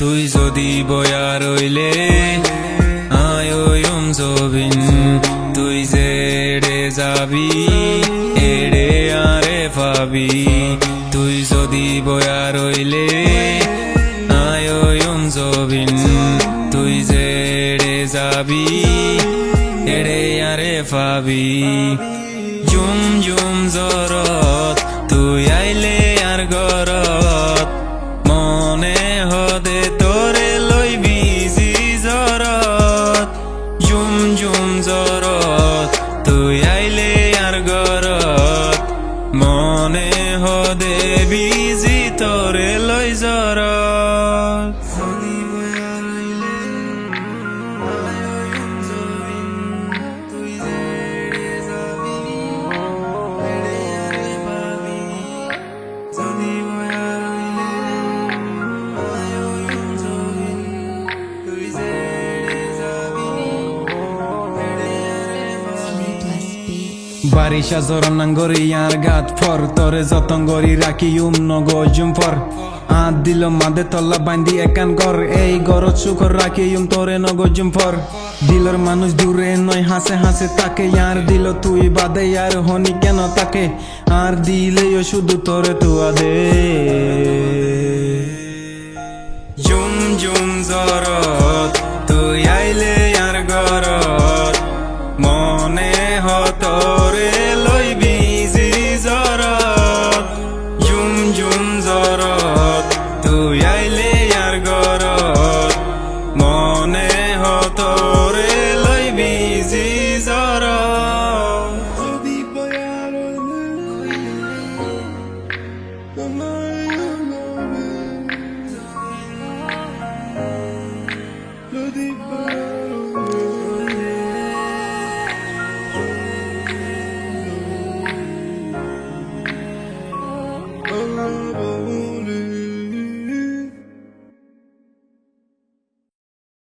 তুই যদি বয়া রইলে আয়ুম জবিন তুই যে এড়ে যাবি এড়ে আরে পাবি তুই যদি বয়া রইলে আয়ুম জবিন তুই যে এড়ে যাবি এড়ে আরে পাবি জুম জুম জরত তুই আইলে আর গরত মনে হদে তোরে লই বিজি জরত জুম জুম জরত তুই আইলে আর গরত মনে হদে বিজি তোরে লই জরত বারিশা জরনাঙ্গরি আর গাত ফর তরে যতন গরি রাখি নগজুম ফর আদ দিল মাদে তল্লা বান্ধি একান কর এই গরত সুখর রাখি তরে নগজুম ফর দিলর মানুষ দূরে নয় হাসে হাসে তাকে আর দিল তুই বাদে আর হনি কেন তাকে আর দিলেও শুধু তোরে তুয়া দে জুম জুম জরত